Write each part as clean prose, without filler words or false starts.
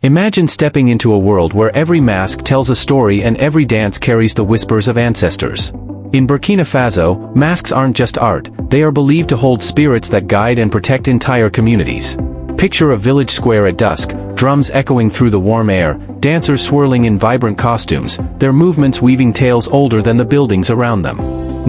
Imagine stepping into a world where every mask tells a story and every dance carries the whispers of ancestors. In Burkina Faso, masks aren't just art, they are believed to hold spirits that guide and protect entire communities. Picture a village square at dusk, drums echoing through the warm air, dancers swirling in vibrant costumes, their movements weaving tales older than the buildings around them.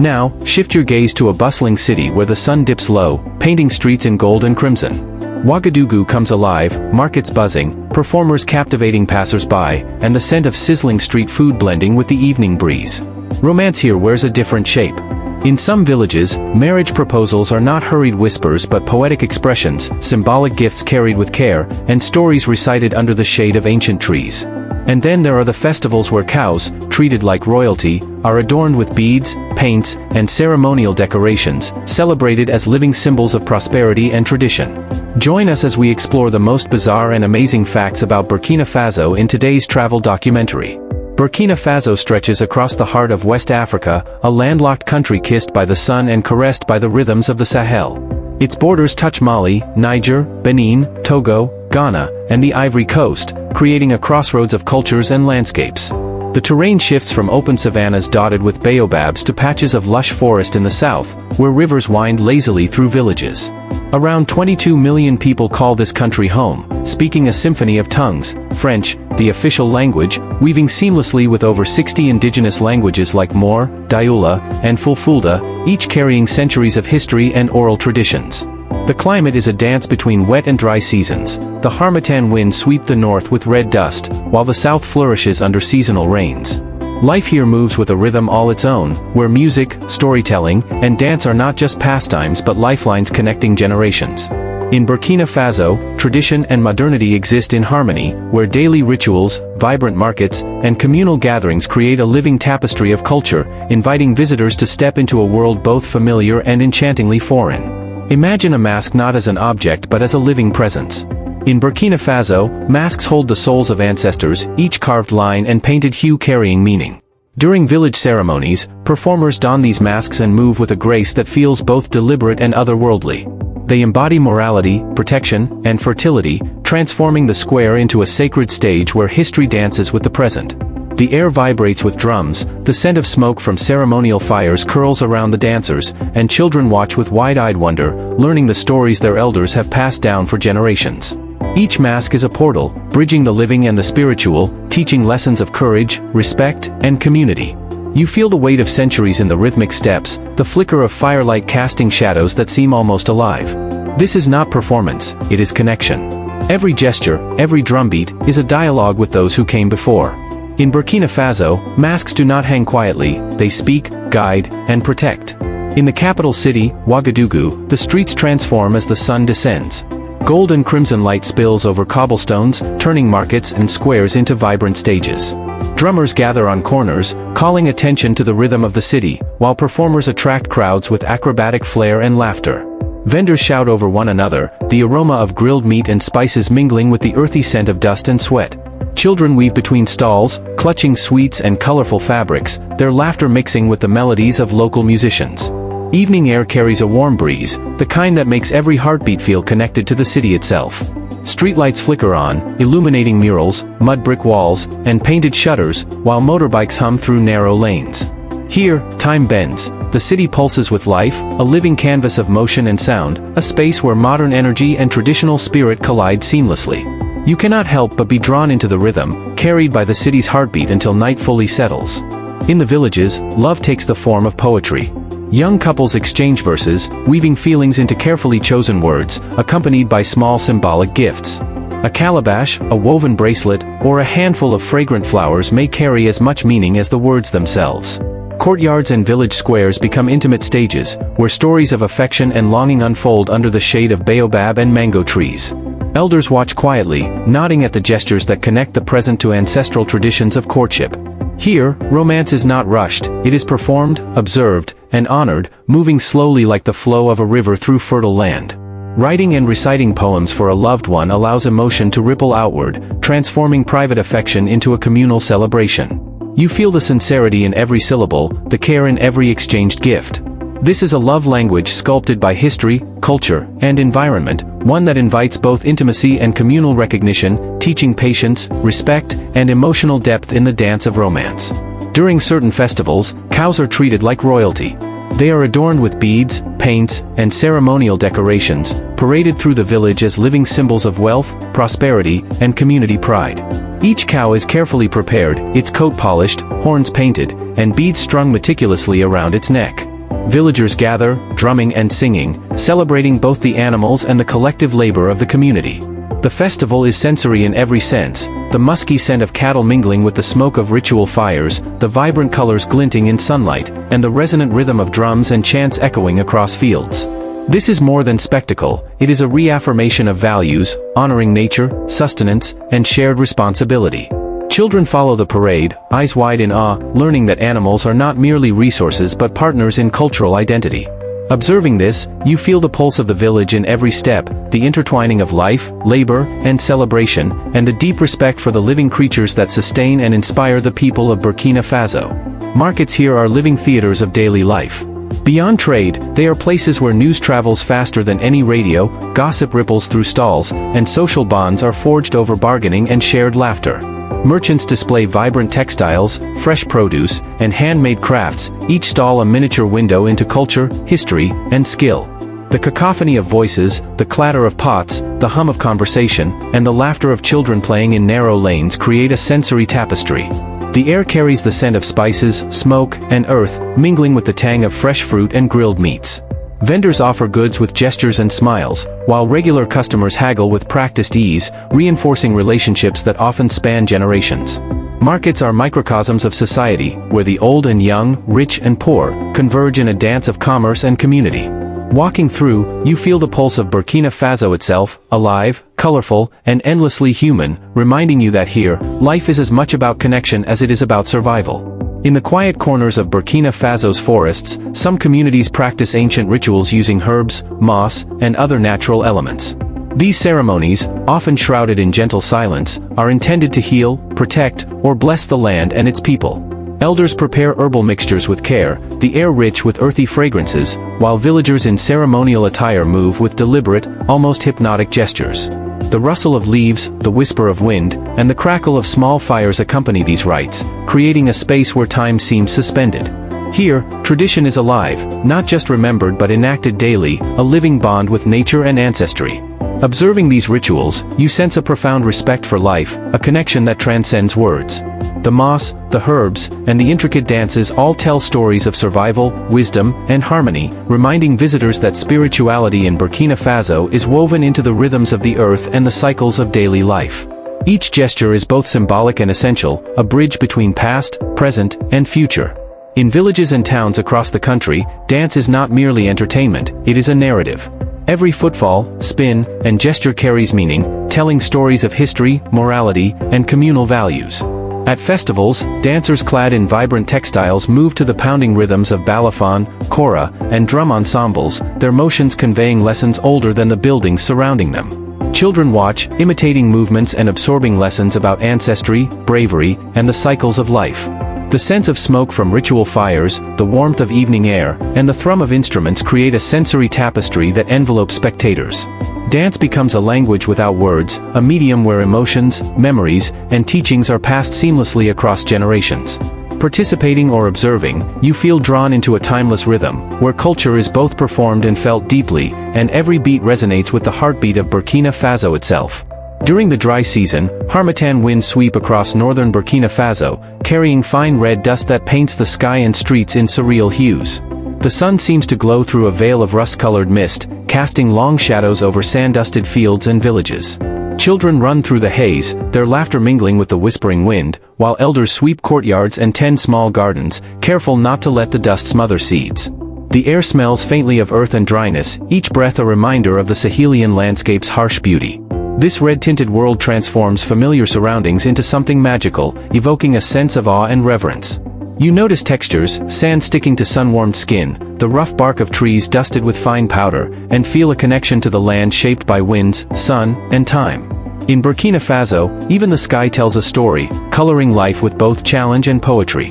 Now, shift your gaze to a bustling city where the sun dips low, painting streets in gold and crimson. Ouagadougou comes alive, markets buzzing, performers captivating passers-by, and the scent of sizzling street food blending with the evening breeze. Romance here wears a different shape. In some villages, marriage proposals are not hurried whispers but poetic expressions, symbolic gifts carried with care, and stories recited under the shade of ancient trees. And then there are the festivals where cows, treated like royalty, are adorned with beads, paints, and ceremonial decorations, celebrated as living symbols of prosperity and tradition. Join us as we explore the most bizarre and amazing facts about Burkina Faso in today's travel documentary. Burkina Faso stretches across the heart of West Africa, a landlocked country kissed by the sun and caressed by the rhythms of the Sahel. Its borders touch Mali, Niger, Benin, Togo, Ghana, and the Ivory Coast, creating a crossroads of cultures and landscapes. The terrain shifts from open savannas dotted with baobabs to patches of lush forest in the south, where rivers wind lazily through villages. Around 22 million people call this country home, speaking a symphony of tongues, French, the official language, weaving seamlessly with over 60 indigenous languages like Moor, Dioula, and Fulfulde, each carrying centuries of history and oral traditions. The climate is a dance between wet and dry seasons. The harmattan winds sweep the north with red dust, while the south flourishes under seasonal rains. Life here moves with a rhythm all its own, where music, storytelling, and dance are not just pastimes but lifelines connecting generations. In Burkina Faso, tradition and modernity exist in harmony, where daily rituals, vibrant markets, and communal gatherings create a living tapestry of culture, inviting visitors to step into a world both familiar and enchantingly foreign. Imagine a mask not as an object but as a living presence. In Burkina Faso, masks hold the souls of ancestors, each carved line and painted hue carrying meaning. During village ceremonies, performers don these masks and move with a grace that feels both deliberate and otherworldly. They embody morality, protection, and fertility, transforming the square into a sacred stage where history dances with the present. The air vibrates with drums, the scent of smoke from ceremonial fires curls around the dancers, and children watch with wide-eyed wonder, learning the stories their elders have passed down for generations. Each mask is a portal, bridging the living and the spiritual, teaching lessons of courage, respect, and community. You feel the weight of centuries in the rhythmic steps, the flicker of firelight casting shadows that seem almost alive. This is not performance, it is connection. Every gesture, every drumbeat, is a dialogue with those who came before. In Burkina Faso, masks do not hang quietly, they speak, guide, and protect. In the capital city, Ouagadougou, the streets transform as the sun descends. Gold and crimson light spills over cobblestones, turning markets and squares into vibrant stages. Drummers gather on corners, calling attention to the rhythm of the city, while performers attract crowds with acrobatic flair and laughter. Vendors shout over one another, the aroma of grilled meat and spices mingling with the earthy scent of dust and sweat. Children weave between stalls, clutching sweets and colorful fabrics, their laughter mixing with the melodies of local musicians. Evening air carries a warm breeze, the kind that makes every heartbeat feel connected to the city itself. Streetlights flicker on, illuminating murals, mud brick walls, and painted shutters, while motorbikes hum through narrow lanes. Here, time bends, the city pulses with life, a living canvas of motion and sound, a space where modern energy and traditional spirit collide seamlessly. You cannot help but be drawn into the rhythm, carried by the city's heartbeat until night fully settles. In the villages, love takes the form of poetry. Young couples exchange verses, weaving feelings into carefully chosen words, accompanied by small symbolic gifts. A calabash, a woven bracelet, or a handful of fragrant flowers may carry as much meaning as the words themselves. Courtyards and village squares become intimate stages, where stories of affection and longing unfold under the shade of baobab and mango trees. Elders watch quietly, nodding at the gestures that connect the present to ancestral traditions of courtship. Here, romance is not rushed, it is performed, observed, and honored, moving slowly like the flow of a river through fertile land. Writing and reciting poems for a loved one allows emotion to ripple outward, transforming private affection into a communal celebration. You feel the sincerity in every syllable, the care in every exchanged gift. This is a love language sculpted by history, culture, and environment, one that invites both intimacy and communal recognition, teaching patience, respect, and emotional depth in the dance of romance. During certain festivals, cows are treated like royalty. They are adorned with beads, paints, and ceremonial decorations, paraded through the village as living symbols of wealth, prosperity, and community pride. Each cow is carefully prepared, its coat polished, horns painted, and beads strung meticulously around its neck. Villagers gather, drumming and singing, celebrating both the animals and the collective labor of the community. The festival is sensory in every sense, the musky scent of cattle mingling with the smoke of ritual fires, the vibrant colors glinting in sunlight, and the resonant rhythm of drums and chants echoing across fields. This is more than spectacle, it is a reaffirmation of values, honoring nature, sustenance, and shared responsibility. Children follow the parade, eyes wide in awe, learning that animals are not merely resources but partners in cultural identity. Observing this, you feel the pulse of the village in every step, the intertwining of life, labor, and celebration, and the deep respect for the living creatures that sustain and inspire the people of Burkina Faso. Markets here are living theaters of daily life. Beyond trade, they are places where news travels faster than any radio, gossip ripples through stalls, and social bonds are forged over bargaining and shared laughter. Merchants display vibrant textiles, fresh produce, and handmade crafts, each stall a miniature window into culture, history, and skill. The cacophony of voices, the clatter of pots, the hum of conversation, and the laughter of children playing in narrow lanes create a sensory tapestry. The air carries the scent of spices, smoke, and earth, mingling with the tang of fresh fruit and grilled meats. Vendors offer goods with gestures and smiles, while regular customers haggle with practiced ease, reinforcing relationships that often span generations. Markets are microcosms of society, where the old and young, rich and poor, converge in a dance of commerce and community. Walking through, you feel the pulse of Burkina Faso itself, alive, colorful, and endlessly human, reminding you that here, life is as much about connection as it is about survival. In the quiet corners of Burkina Faso's forests, some communities practice ancient rituals using herbs, moss, and other natural elements. These ceremonies, often shrouded in gentle silence, are intended to heal, protect, or bless the land and its people. Elders prepare herbal mixtures with care, the air rich with earthy fragrances, while villagers in ceremonial attire move with deliberate, almost hypnotic gestures. The rustle of leaves, the whisper of wind, and the crackle of small fires accompany these rites, creating a space where time seems suspended. Here, tradition is alive, not just remembered but enacted daily, a living bond with nature and ancestry. Observing these rituals, you sense a profound respect for life, a connection that transcends words. The moss, the herbs, and the intricate dances all tell stories of survival, wisdom, and harmony, reminding visitors that spirituality in Burkina Faso is woven into the rhythms of the earth and the cycles of daily life. Each gesture is both symbolic and essential, a bridge between past, present, and future. In villages and towns across the country, dance is not merely entertainment, it is a narrative. Every footfall, spin, and gesture carries meaning, telling stories of history, morality, and communal values. At festivals, dancers clad in vibrant textiles move to the pounding rhythms of balafon, kora, and drum ensembles, their motions conveying lessons older than the buildings surrounding them. Children watch, imitating movements and absorbing lessons about ancestry, bravery, and the cycles of life. The sense of smoke from ritual fires, the warmth of evening air, and the thrum of instruments create a sensory tapestry that envelopes spectators. Dance becomes a language without words, a medium where emotions, memories, and teachings are passed seamlessly across generations. Participating or observing, you feel drawn into a timeless rhythm, where culture is both performed and felt deeply, and every beat resonates with the heartbeat of Burkina Faso itself. During the dry season, harmattan winds sweep across northern Burkina Faso, carrying fine red dust that paints the sky and streets in surreal hues. The sun seems to glow through a veil of rust-colored mist, casting long shadows over sand-dusted fields and villages. Children run through the haze, their laughter mingling with the whispering wind, while elders sweep courtyards and tend small gardens, careful not to let the dust smother seeds. The air smells faintly of earth and dryness, each breath a reminder of the Sahelian landscape's harsh beauty. This red-tinted world transforms familiar surroundings into something magical, evoking a sense of awe and reverence. You notice textures, sand sticking to sun-warmed skin, the rough bark of trees dusted with fine powder, and feel a connection to the land shaped by winds, sun, and time. In Burkina Faso, even the sky tells a story, coloring life with both challenge and poetry.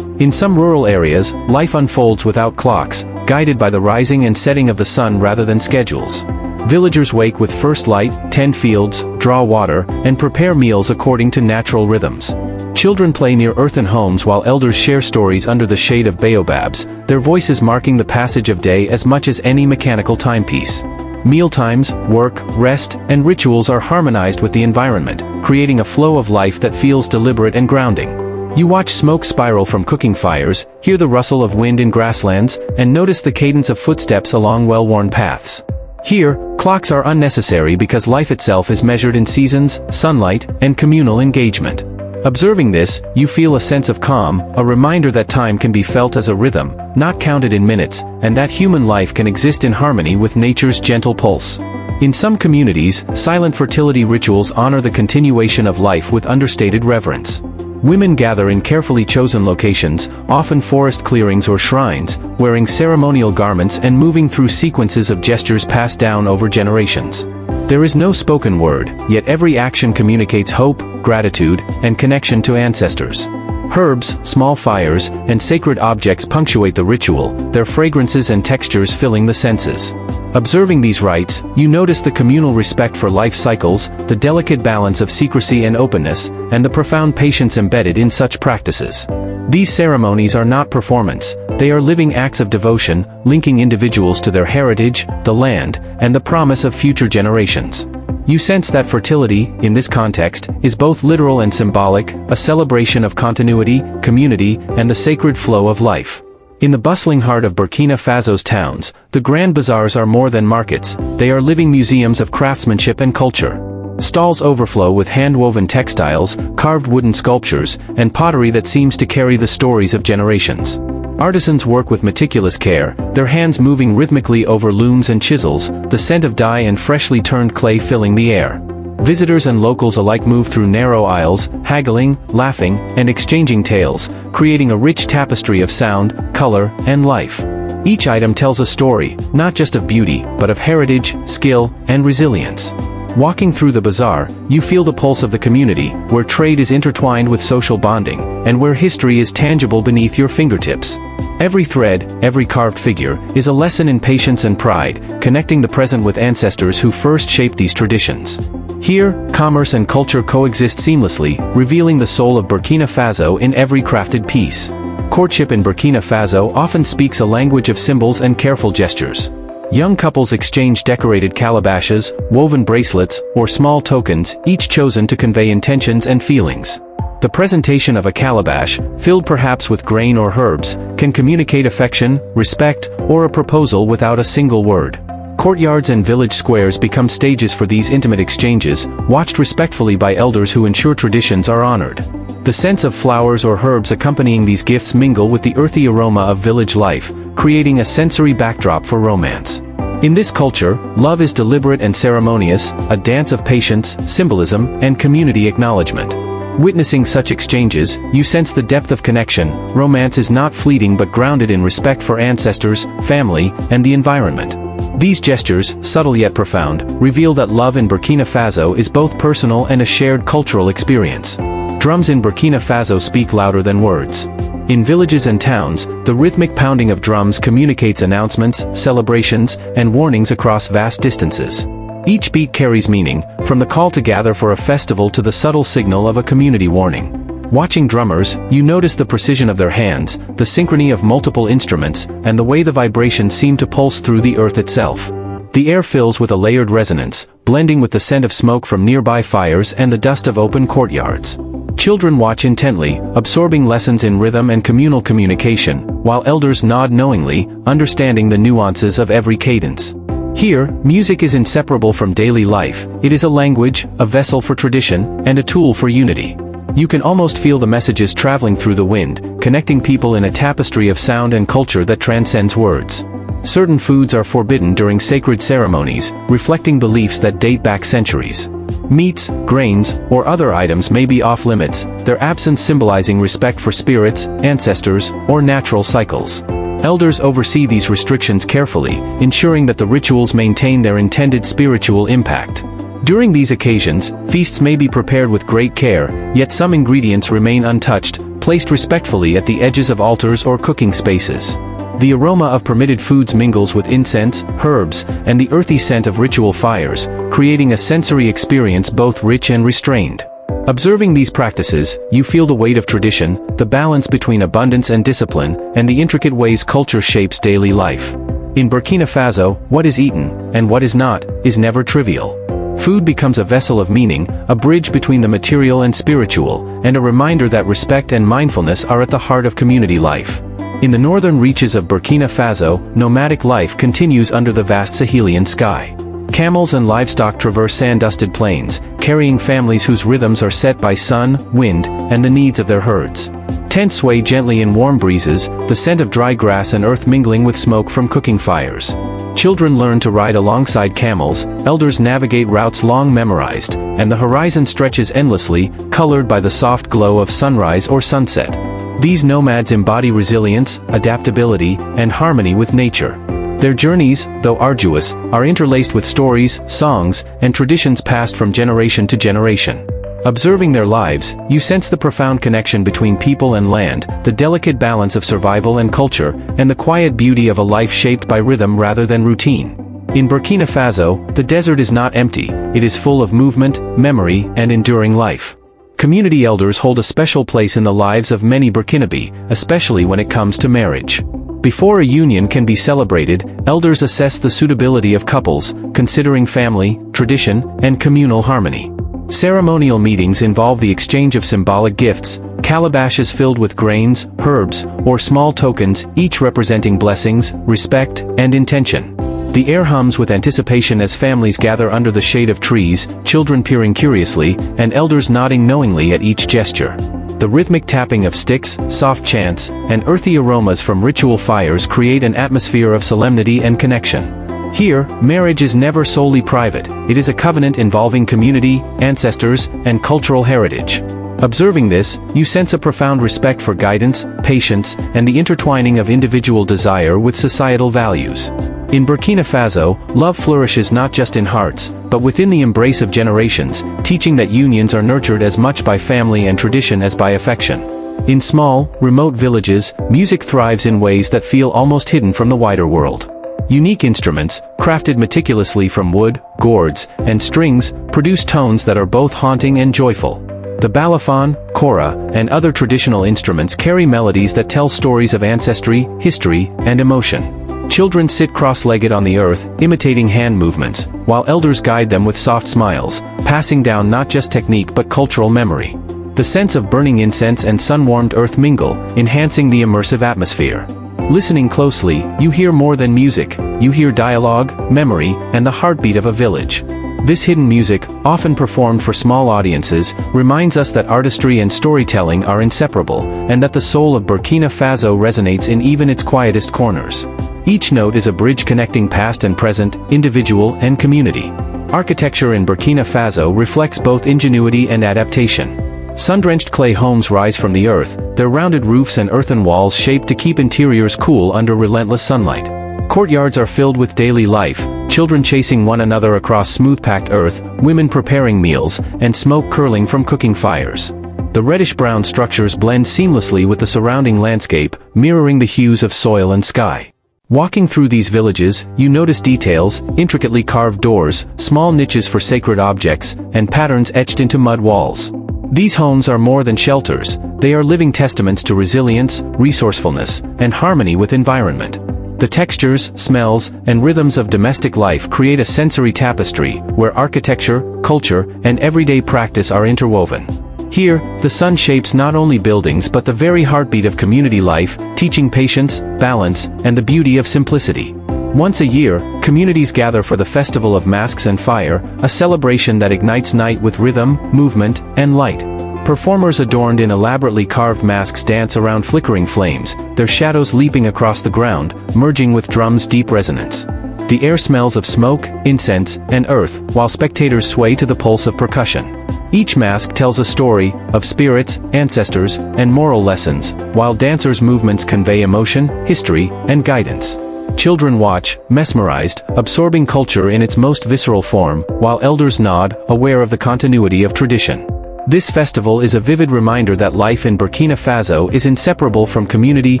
In some rural areas, life unfolds without clocks, guided by the rising and setting of the sun rather than schedules. Villagers wake with first light, tend fields, draw water, and prepare meals according to natural rhythms. Children play near earthen homes while elders share stories under the shade of baobabs, their voices marking the passage of day as much as any mechanical timepiece. Mealtimes, work, rest, and rituals are harmonized with the environment, creating a flow of life that feels deliberate and grounding. You watch smoke spiral from cooking fires, hear the rustle of wind in grasslands, and notice the cadence of footsteps along well-worn paths. Here, clocks are unnecessary because life itself is measured in seasons, sunlight, and communal engagement. Observing this, you feel a sense of calm, a reminder that time can be felt as a rhythm, not counted in minutes, and that human life can exist in harmony with nature's gentle pulse. In some communities, silent fertility rituals honor the continuation of life with understated reverence. Women gather in carefully chosen locations, often forest clearings or shrines, wearing ceremonial garments and moving through sequences of gestures passed down over generations. There is no spoken word, yet every action communicates hope, gratitude, and connection to ancestors. Herbs, small fires, and sacred objects punctuate the ritual, their fragrances and textures filling the senses. Observing these rites, you notice the communal respect for life cycles, the delicate balance of secrecy and openness, and the profound patience embedded in such practices. These ceremonies are not performance, they are living acts of devotion, linking individuals to their heritage, the land, and the promise of future generations. You sense that fertility, in this context, is both literal and symbolic, a celebration of continuity, community, and the sacred flow of life. In the bustling heart of Burkina Faso's towns, the grand bazaars are more than markets, they are living museums of craftsmanship and culture. Stalls overflow with hand-woven textiles, carved wooden sculptures, and pottery that seems to carry the stories of generations. Artisans work with meticulous care, their hands moving rhythmically over looms and chisels, the scent of dye and freshly turned clay filling the air. Visitors and locals alike move through narrow aisles, haggling, laughing, and exchanging tales, creating a rich tapestry of sound, color, and life. Each item tells a story, not just of beauty, but of heritage, skill, and resilience. Walking through the bazaar, you feel the pulse of the community, where trade is intertwined with social bonding, and where history is tangible beneath your fingertips. Every thread, every carved figure, is a lesson in patience and pride, connecting the present with ancestors who first shaped these traditions. Here, commerce and culture coexist seamlessly, revealing the soul of Burkina Faso in every crafted piece. Courtship in Burkina Faso often speaks a language of symbols and careful gestures. Young couples exchange decorated calabashes, woven bracelets, or small tokens, each chosen to convey intentions and feelings. The presentation of a calabash, filled perhaps with grain or herbs, can communicate affection, respect, or a proposal without a single word. Courtyards and village squares become stages for these intimate exchanges, watched respectfully by elders who ensure traditions are honored. The scents of flowers or herbs accompanying these gifts mingle with the earthy aroma of village life, creating a sensory backdrop for romance. In this culture, love is deliberate and ceremonious, a dance of patience, symbolism, and community acknowledgement. Witnessing such exchanges, you sense the depth of connection. Romance is not fleeting but grounded in respect for ancestors, family, and the environment. These gestures, subtle yet profound, reveal that love in Burkina Faso is both personal and a shared cultural experience. Drums in Burkina Faso speak louder than words. In villages and towns, the rhythmic pounding of drums communicates announcements, celebrations, and warnings across vast distances. Each beat carries meaning, from the call to gather for a festival to the subtle signal of a community warning. Watching drummers, you notice the precision of their hands, the synchrony of multiple instruments, and the way the vibrations seem to pulse through the earth itself. The air fills with a layered resonance, blending with the scent of smoke from nearby fires and the dust of open courtyards. Children watch intently, absorbing lessons in rhythm and communal communication, while elders nod knowingly, understanding the nuances of every cadence. Here, music is inseparable from daily life. It is a language, a vessel for tradition, and a tool for unity. You can almost feel the messages traveling through the wind, connecting people in a tapestry of sound and culture that transcends words. Certain foods are forbidden during sacred ceremonies, reflecting beliefs that date back centuries. Meats, grains, or other items may be off-limits, their absence symbolizing respect for spirits, ancestors, or natural cycles. Elders oversee these restrictions carefully, ensuring that the rituals maintain their intended spiritual impact. During these occasions, feasts may be prepared with great care, yet some ingredients remain untouched, placed respectfully at the edges of altars or cooking spaces. The aroma of permitted foods mingles with incense, herbs, and the earthy scent of ritual fires, creating a sensory experience both rich and restrained. Observing these practices, you feel the weight of tradition, the balance between abundance and discipline, and the intricate ways culture shapes daily life. In Burkina Faso, what is eaten, and what is not, is never trivial. Food becomes a vessel of meaning, a bridge between the material and spiritual, and a reminder that respect and mindfulness are at the heart of community life. In the northern reaches of Burkina Faso, nomadic life continues under the vast Sahelian sky. Camels and livestock traverse sand-dusted plains, carrying families whose rhythms are set by sun, wind, and the needs of their herds. Tents sway gently in warm breezes, the scent of dry grass and earth mingling with smoke from cooking fires. Children learn to ride alongside camels, elders navigate routes long memorized, and the horizon stretches endlessly, colored by the soft glow of sunrise or sunset. These nomads embody resilience, adaptability, and harmony with nature. Their journeys, though arduous, are interlaced with stories, songs, and traditions passed from generation to generation. Observing their lives, you sense the profound connection between people and land, the delicate balance of survival and culture, and the quiet beauty of a life shaped by rhythm rather than routine. In Burkina Faso, the desert is not empty, it is full of movement, memory, and enduring life. Community elders hold a special place in the lives of many Burkinabe, especially when it comes to marriage. Before a union can be celebrated, elders assess the suitability of couples, considering family, tradition, and communal harmony. Ceremonial meetings involve the exchange of symbolic gifts, calabashes filled with grains, herbs, or small tokens, each representing blessings, respect, and intention. The air hums with anticipation as families gather under the shade of trees, children peering curiously, and elders nodding knowingly at each gesture. The rhythmic tapping of sticks, soft chants, and earthy aromas from ritual fires create an atmosphere of solemnity and connection. Here, marriage is never solely private, it is a covenant involving community, ancestors, and cultural heritage. Observing this, you sense a profound respect for guidance, patience, and the intertwining of individual desire with societal values. In Burkina Faso, love flourishes not just in hearts, but within the embrace of generations, teaching that unions are nurtured as much by family and tradition as by affection. In small, remote villages, music thrives in ways that feel almost hidden from the wider world. Unique instruments, crafted meticulously from wood, gourds, and strings, produce tones that are both haunting and joyful. The balafon, kora, and other traditional instruments carry melodies that tell stories of ancestry, history, and emotion. Children sit cross-legged on the earth, imitating hand movements, while elders guide them with soft smiles, passing down not just technique but cultural memory. The scents of burning incense and sun-warmed earth mingle, enhancing the immersive atmosphere. Listening closely, you hear more than music, you hear dialogue, memory, and the heartbeat of a village. This hidden music, often performed for small audiences, reminds us that artistry and storytelling are inseparable, and that the soul of Burkina Faso resonates in even its quietest corners. Each note is a bridge connecting past and present, individual and community. Architecture in Burkina Faso reflects both ingenuity and adaptation. Sun-drenched clay homes rise from the earth, their rounded roofs and earthen walls shaped to keep interiors cool under relentless sunlight. Courtyards are filled with daily life, children chasing one another across smooth-packed earth, women preparing meals, and smoke curling from cooking fires. The reddish-brown structures blend seamlessly with the surrounding landscape, mirroring the hues of soil and sky. Walking through these villages, you notice details, intricately carved doors, small niches for sacred objects, and patterns etched into mud walls. These homes are more than shelters, they are living testaments to resilience, resourcefulness, and harmony with environment. The textures, smells, and rhythms of domestic life create a sensory tapestry, where architecture, culture, and everyday practice are interwoven. Here, the sun shapes not only buildings but the very heartbeat of community life, teaching patience, balance, and the beauty of simplicity. Once a year, communities gather for the Festival of Masks and Fire, a celebration that ignites night with rhythm, movement, and light. Performers adorned in elaborately carved masks dance around flickering flames, their shadows leaping across the ground, merging with drums' deep resonance. The air smells of smoke, incense, and earth, while spectators sway to the pulse of percussion. Each mask tells a story, of spirits, ancestors, and moral lessons, while dancers' movements convey emotion, history, and guidance. Children watch, mesmerized, absorbing culture in its most visceral form, while elders nod, aware of the continuity of tradition. This festival is a vivid reminder that life in Burkina Faso is inseparable from community,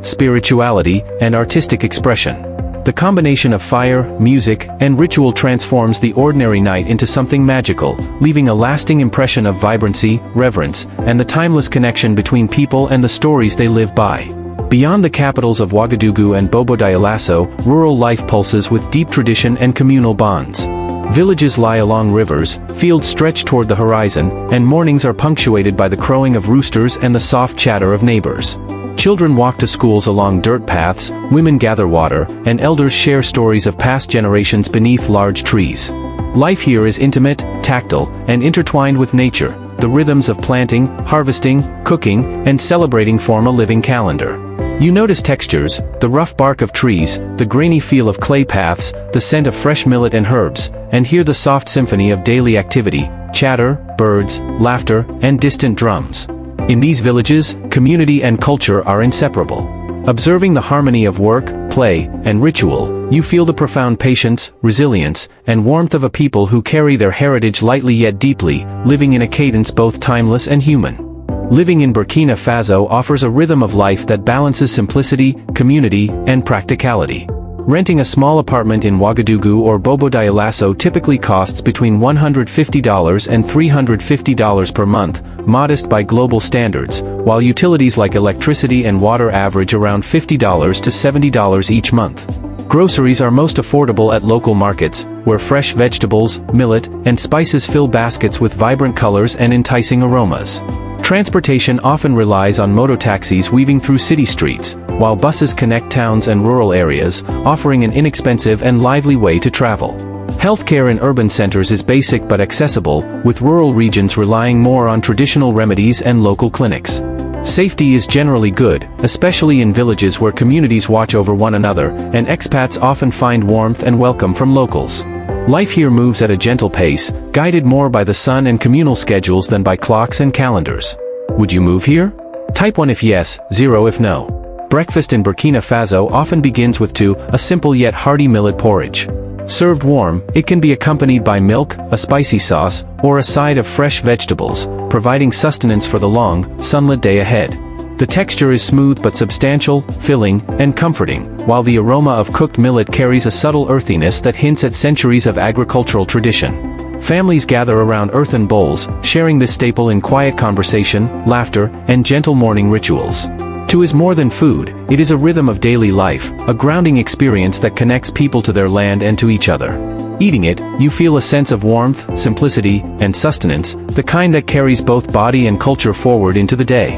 spirituality, and artistic expression. The combination of fire, music, and ritual transforms the ordinary night into something magical, leaving a lasting impression of vibrancy, reverence, and the timeless connection between people and the stories they live by. Beyond the capitals of Ouagadougou and Bobo-Dioulasso, rural life pulses with deep tradition and communal bonds. Villages lie along rivers, fields stretch toward the horizon, and mornings are punctuated by the crowing of roosters and the soft chatter of neighbors. Children walk to schools along dirt paths, women gather water, and elders share stories of past generations beneath large trees. Life here is intimate, tactile, and intertwined with nature. The rhythms of planting, harvesting, cooking, and celebrating form a living calendar. You notice textures, the rough bark of trees, the grainy feel of clay paths, the scent of fresh millet and herbs, and hear the soft symphony of daily activity, chatter, birds, laughter, and distant drums. In these villages, community and culture are inseparable. Observing the harmony of work, play, and ritual, you feel the profound patience, resilience, and warmth of a people who carry their heritage lightly yet deeply, living in a cadence both timeless and human. Living in Burkina Faso offers a rhythm of life that balances simplicity, community, and practicality. Renting a small apartment in Ouagadougou or Bobo-Dioulasso typically costs between $150 and $350 per month, modest by global standards, while utilities like electricity and water average around $50 to $70 each month. Groceries are most affordable at local markets, where fresh vegetables, millet, and spices fill baskets with vibrant colors and enticing aromas. Transportation often relies on mototaxis weaving through city streets, while buses connect towns and rural areas, offering an inexpensive and lively way to travel. Healthcare in urban centers is basic but accessible, with rural regions relying more on traditional remedies and local clinics. Safety is generally good, especially in villages where communities watch over one another, and expats often find warmth and welcome from locals. Life here moves at a gentle pace, guided more by the sun and communal schedules than by clocks and calendars. Would you move here? Type 1 if yes, 0 if no. Breakfast in Burkina Faso often begins with a simple yet hearty millet porridge. Served warm, it can be accompanied by milk, a spicy sauce, or a side of fresh vegetables, providing sustenance for the long, sunlit day ahead. The texture is smooth but substantial, filling, and comforting, while the aroma of cooked millet carries a subtle earthiness that hints at centuries of agricultural tradition. Families gather around earthen bowls, sharing this staple in quiet conversation, laughter, and gentle morning rituals. Two is more than food, it is a rhythm of daily life, a grounding experience that connects people to their land and to each other. Eating it, you feel a sense of warmth, simplicity, and sustenance, the kind that carries both body and culture forward into the day.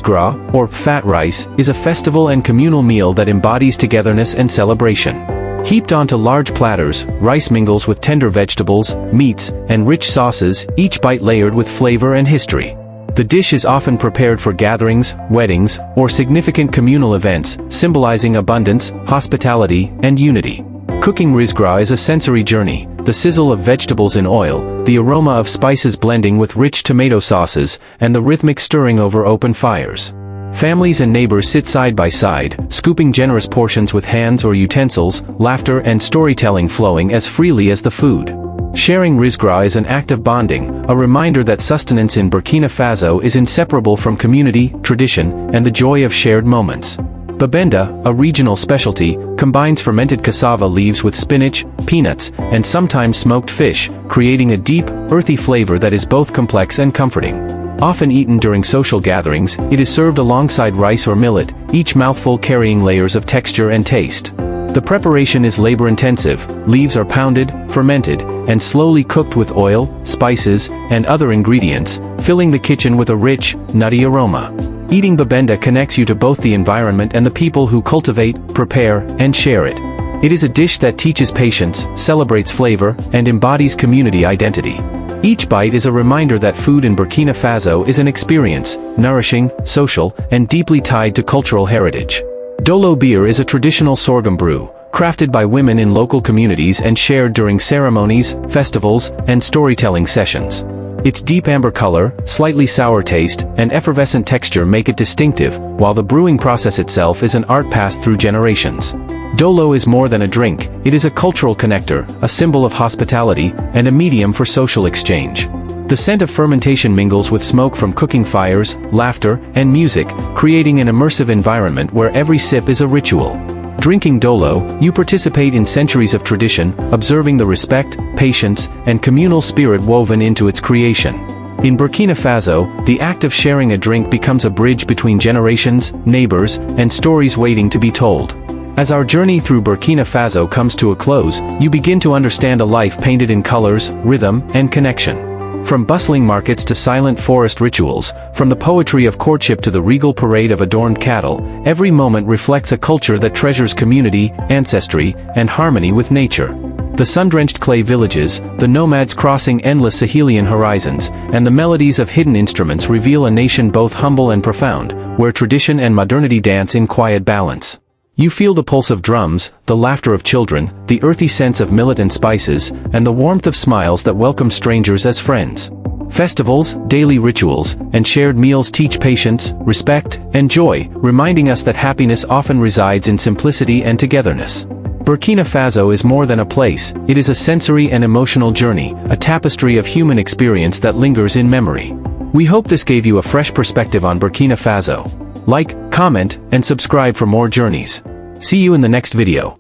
Gras, or fat rice, is a festival and communal meal that embodies togetherness and celebration. Heaped onto large platters, rice mingles with tender vegetables, meats, and rich sauces, each bite layered with flavor and history. The dish is often prepared for gatherings, weddings, or significant communal events, symbolizing abundance, hospitality, and unity. Cooking gras is a sensory journey, the sizzle of vegetables in oil, the aroma of spices blending with rich tomato sauces, and the rhythmic stirring over open fires. Families and neighbors sit side by side, scooping generous portions with hands or utensils, laughter and storytelling flowing as freely as the food. Sharing gras is an act of bonding, a reminder that sustenance in Burkina Faso is inseparable from community, tradition, and the joy of shared moments. Babenda, a regional specialty, combines fermented cassava leaves with spinach, peanuts, and sometimes smoked fish, creating a deep, earthy flavor that is both complex and comforting. Often eaten during social gatherings, it is served alongside rice or millet, each mouthful carrying layers of texture and taste. The preparation is labor-intensive, leaves are pounded, fermented, and slowly cooked with oil, spices, and other ingredients, filling the kitchen with a rich, nutty aroma. Eating babenda connects you to both the environment and the people who cultivate, prepare, and share it. It is a dish that teaches patience, celebrates flavor, and embodies community identity. Each bite is a reminder that food in Burkina Faso is an experience, nourishing, social, and deeply tied to cultural heritage. Dolo beer is a traditional sorghum brew, crafted by women in local communities and shared during ceremonies, festivals, and storytelling sessions. Its deep amber color, slightly sour taste, and effervescent texture make it distinctive, while the brewing process itself is an art passed through generations. Dolo is more than a drink, it is a cultural connector, a symbol of hospitality, and a medium for social exchange. The scent of fermentation mingles with smoke from cooking fires, laughter, and music, creating an immersive environment where every sip is a ritual. Drinking dolo, you participate in centuries of tradition, observing the respect, patience, and communal spirit woven into its creation. In Burkina Faso, the act of sharing a drink becomes a bridge between generations, neighbors, and stories waiting to be told. As our journey through Burkina Faso comes to a close, you begin to understand a life painted in colors, rhythm, and connection. From bustling markets to silent forest rituals, from the poetry of courtship to the regal parade of adorned cattle, every moment reflects a culture that treasures community, ancestry, and harmony with nature. The sun-drenched clay villages, the nomads crossing endless Sahelian horizons, and the melodies of hidden instruments reveal a nation both humble and profound, where tradition and modernity dance in quiet balance. You feel the pulse of drums, the laughter of children, the earthy sense of millet and spices, and the warmth of smiles that welcome strangers as friends. Festivals, daily rituals, and shared meals teach patience, respect, and joy, reminding us that happiness often resides in simplicity and togetherness. Burkina Faso is more than a place, it is a sensory and emotional journey, a tapestry of human experience that lingers in memory. We hope this gave you a fresh perspective on Burkina Faso. Like, comment, and subscribe for more journeys. See you in the next video.